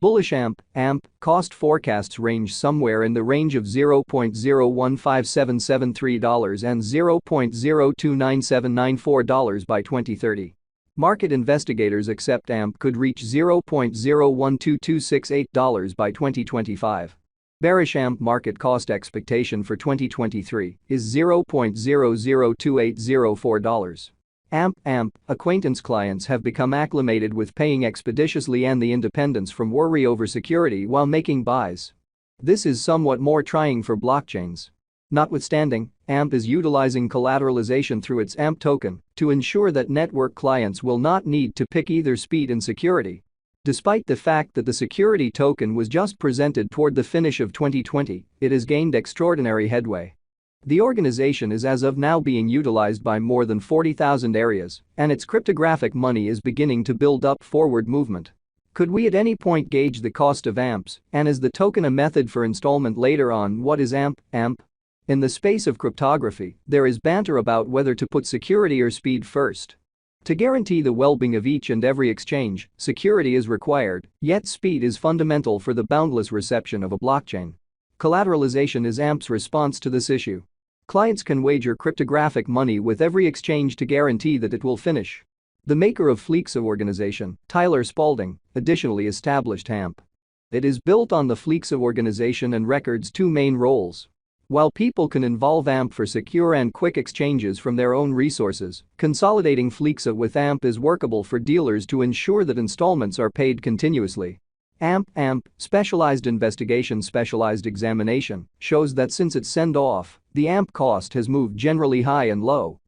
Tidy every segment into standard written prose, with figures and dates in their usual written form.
Bullish AMP cost forecasts range somewhere in the range of $0.015773 and $0.029794 by 2030. Market investigators accept AMP could reach $0.012268 by 2025. Bearish AMP market cost expectation for 2023 is $0.002804. AMP acquaintance clients have become acclimated with paying expeditiously and the independence from worry over security while making buys. This is somewhat more trying for blockchains. Notwithstanding, AMP is utilizing collateralization through its AMP token to ensure that network clients will not need to pick either speed and security. Despite the fact that the security token was just presented toward the finish of 2020, it has gained extraordinary headway. The organization is as of now being utilized by more than 40,000 areas, and its cryptographic money is beginning to build up forward movement. Could we at any point gauge the cost of AMPs, and is the token a method for installment later on? What is AMP? In the space of cryptography, there is banter about whether to put security or speed first. To guarantee the well-being of each and every exchange, security is required, yet speed is fundamental for the boundless reception of a blockchain. Collateralization is AMP's response to this issue. Clients can wager cryptographic money with every exchange to guarantee that it will finish. The maker of Fleexa organization, Tyler Spalding, additionally established AMP. It is built on the Fleexa organization and records two main roles. While people can involve AMP for secure and quick exchanges from their own resources, consolidating Fleexa with AMP is workable for dealers to ensure that installments are paid continuously. AMP specialized investigation specialized examination shows that since its send-off, the AMP cost has moved generally high and low.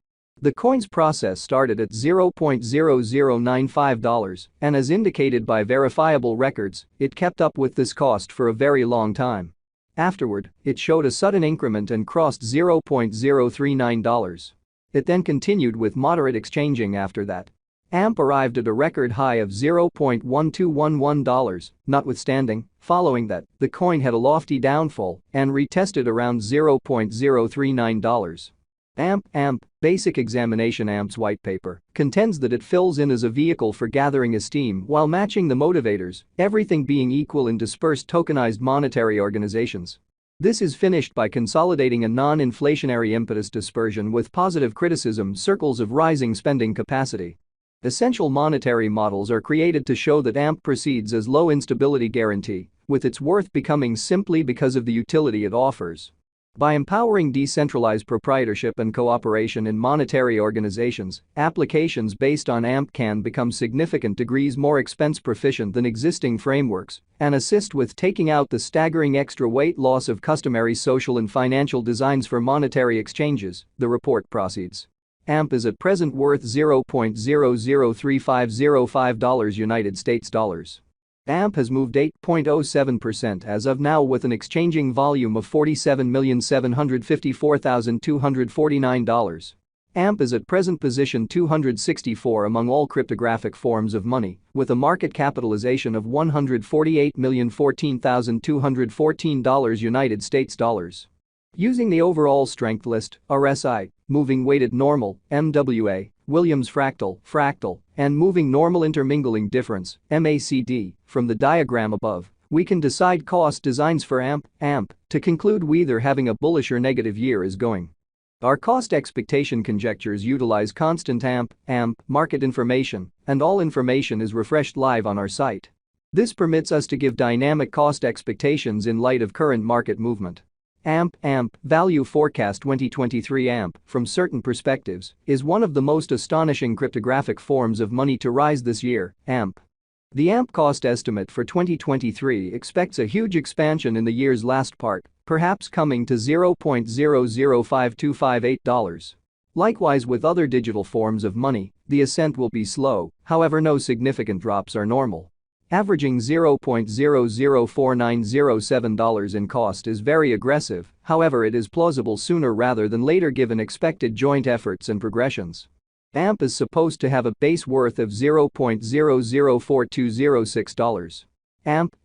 The coin's process started at $0.0095 and as indicated by verifiable records, it kept up with this cost for a very long time. Afterward, it showed a sudden increment and crossed $0.039. It then continued with moderate exchanging after that. AMP arrived at a record high of $0.1211. Notwithstanding, following that, the coin had a lofty downfall and retested around $0.039. AMP Basic Examination AMP's white paper contends that it fills in as a vehicle for gathering esteem while matching the motivators, everything being equal in dispersed tokenized monetary organizations. This is finished by consolidating a non-inflationary impetus dispersion with positive criticism circles of rising spending capacity. Essential monetary models are created to show that AMP proceeds as low instability guarantee, with its worth becoming simply because of the utility it offers. By empowering decentralized proprietorship and cooperation in monetary organizations, applications based on AMP can become significant degrees more expense proficient than existing frameworks and assist with taking out the staggering extra weight loss of customary social and financial designs for monetary exchanges, the report proceeds. AMP is at present worth $0.003505 United States dollars. AMP has moved 8.07% as of now with an exchanging volume of $47,754,249. AMP is at present position 264 among all cryptographic forms of money, with a market capitalization of $148,014,214 United States dollars. Using the overall strength list, RSI, moving weighted normal, MWA, Williams fractal, and moving normal intermingling difference, MACD, from the diagram above, we can decide cost designs for AMP. To conclude, we either having a bullish or negative year is going. Our cost expectation conjectures utilize constant AMP market information, and all information is refreshed live on our site. This permits us to give dynamic cost expectations in light of current market movement. AMP Value Forecast 2023 AMP, from certain perspectives, is one of the most astonishing cryptographic forms of money to rise this year. AMP. The AMP cost estimate for 2023 expects a huge expansion in the year's last part, perhaps coming to $0.005258. Likewise with other digital forms of money, the ascent will be slow, however no significant drops are normal. Averaging $0.004907 in cost is very aggressive, however it is plausible sooner rather than later given expected joint efforts and progressions. AMP is supposed to have a base worth of $0.004206.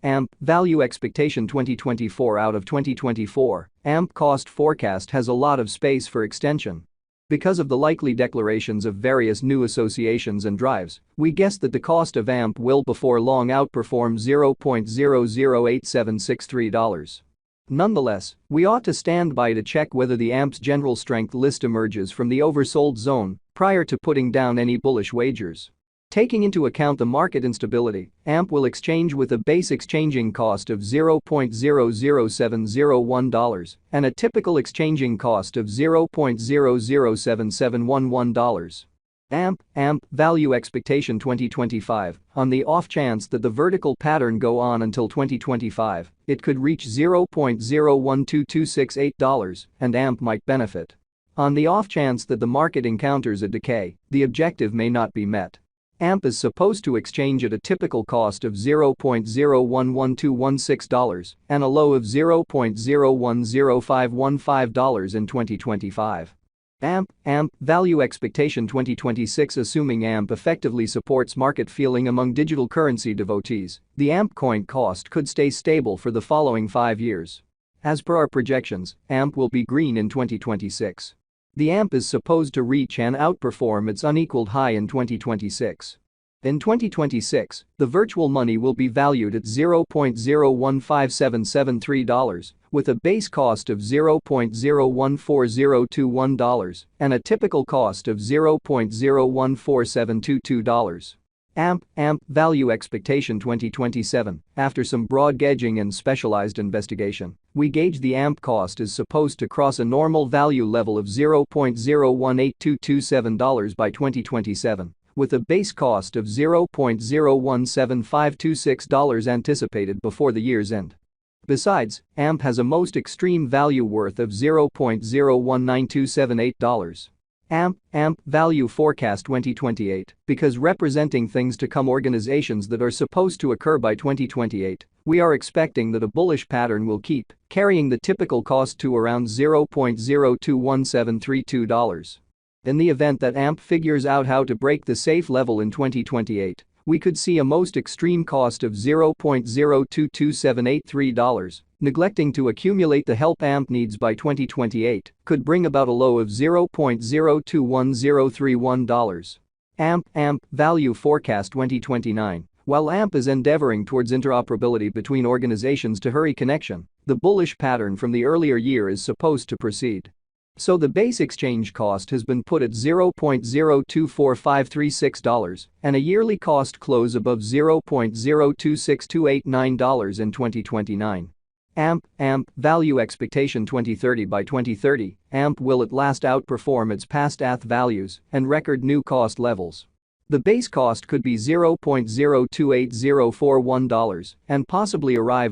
AMP Value Expectation 2024 out of 2024, AMP cost forecast has a lot of space for extension. Because of the likely declarations of various new associations and drives, we guess that the cost of AMP will before long outperform $0.008763. Nonetheless, we ought to stand by to check whether the AMP's general strength list emerges from the oversold zone prior to putting down any bullish wagers. Taking into account the market instability, AMP will exchange with a base exchanging cost of $0.00701 and a typical exchanging cost of $0.007711. AMP value expectation 2025. On the off chance that the vertical pattern go on until 2025, it could reach $0.012268 and AMP might benefit. On the off chance that the market encounters a decay, the objective may not be met. AMP is supposed to exchange at a typical cost of $0.011216 and a low of $0.010515 in 2025. AMP value expectation 2026. Assuming AMP effectively supports market feeling among digital currency devotees, the AMP coin cost could stay stable for the following 5 years. As per our projections, AMP will be green in 2026. The AMP is supposed to reach and outperform its unequaled high in 2026. In 2026, the virtual money will be valued at $0.015773 with a base cost of $0.014021 and a typical cost of $0.014722. AMP value expectation 2027. After some broad gauging and specialized investigation, we gauge the AMP cost is supposed to cross a normal value level of $0.018227 by 2027, with a base cost of $0.017526 anticipated before the year's end. Besides, AMP has a most extreme value worth of $0.019278. AMP value forecast 2028. Because representing things to come organizations that are supposed to occur by 2028, we are expecting that a bullish pattern will keep carrying the typical cost to around $0.021732. In the event that AMP figures out how to break the safe level in 2028, we could see a most extreme cost of $0.022783. Neglecting to accumulate the help AMP needs by 2028 could bring about a low of $0.021031. AMP value forecast 2029. While AMP is endeavoring towards interoperability between organizations to hurry connection, the bullish pattern from the earlier year is supposed to proceed. So the base exchange cost has been put at $0.024536 and a yearly cost close above $0.026289 in 2029. AMP value expectation 2030. By 2030, AMP will at last outperform its past ATH values and record new cost levels. The base cost could be $0.028041 and possibly arrive